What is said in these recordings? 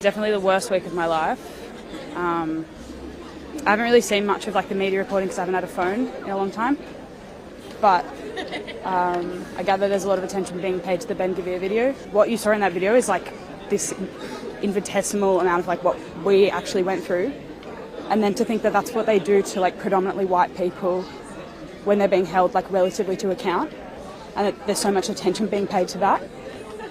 Definitely the worst week of my life. I haven't really seen much of the media reporting because I haven't had a phone in a long time. But I gather there's a lot of attention being paid to the Ben Gvir video. What you saw in that video is this infinitesimal amount of what we actually went through. And then to think that that's what they do to predominantly white people when they're being held relatively to account, and that there's so much attention being paid to that.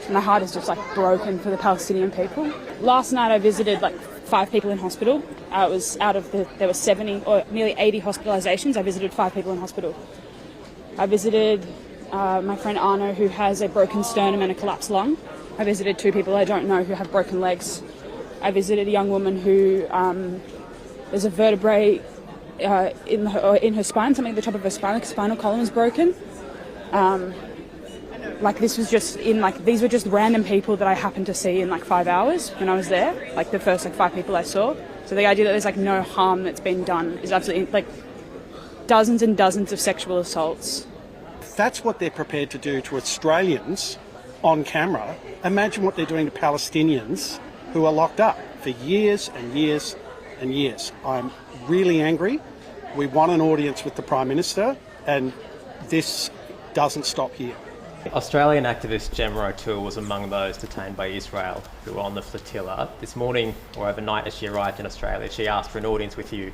And my heart is just broken for the Palestinian people. Last night I visited 5 people in hospital. It was there were 70 or nearly 80 hospitalizations. I visited 5 people in hospital. I visited my friend Arno, who has a broken sternum and a collapsed lung. I visited 2 people I don't know who have broken legs. I visited a young woman who there's a vertebrae in her spine, something at the top of her spine, spinal column is broken. This was just these were just random people that I happened to see in 5 hours when I was there, the first 5 people I saw. So the idea that there's no harm that's been done is absolutely dozens and dozens of sexual assaults. If that's what they're prepared to do to Australians on camera, imagine what they're doing to Palestinians who are locked up for years and years and years. I'm really angry. We want an audience with the Prime Minister, and this doesn't stop here. Australian activist Gemma O'Toole was among those detained by Israel who were on the flotilla. This morning, or overnight as she arrived in Australia, she asked for an audience with you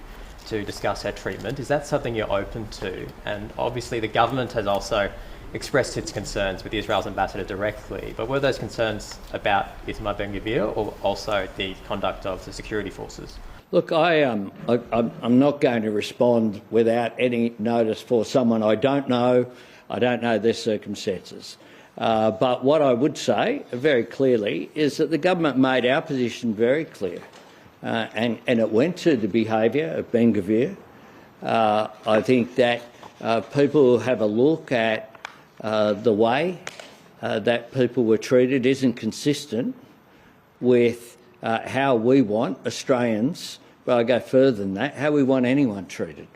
to discuss her treatment. Is that something you're open to? And obviously the government has also expressed its concerns with Israel's ambassador directly, but were those concerns about Itamar Ben-Gvir or also the conduct of the security forces? Look, I'm not going to respond without any notice for someone I don't know. I don't know their circumstances. But what I would say very clearly is that the government made our position very clear, and it went to the behaviour of Ben-Gvir. I think that people have a look at the way that people were treated isn't consistent with how we want Australians, but I go further than that, how we want anyone treated.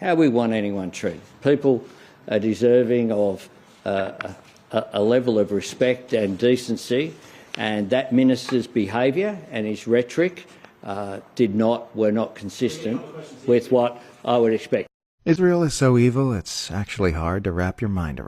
How we want anyone treated. People are deserving of a level of respect and decency, and that minister's behaviour and his rhetoric were not consistent with what I would expect. Israel is so evil, it's actually hard to wrap your mind around.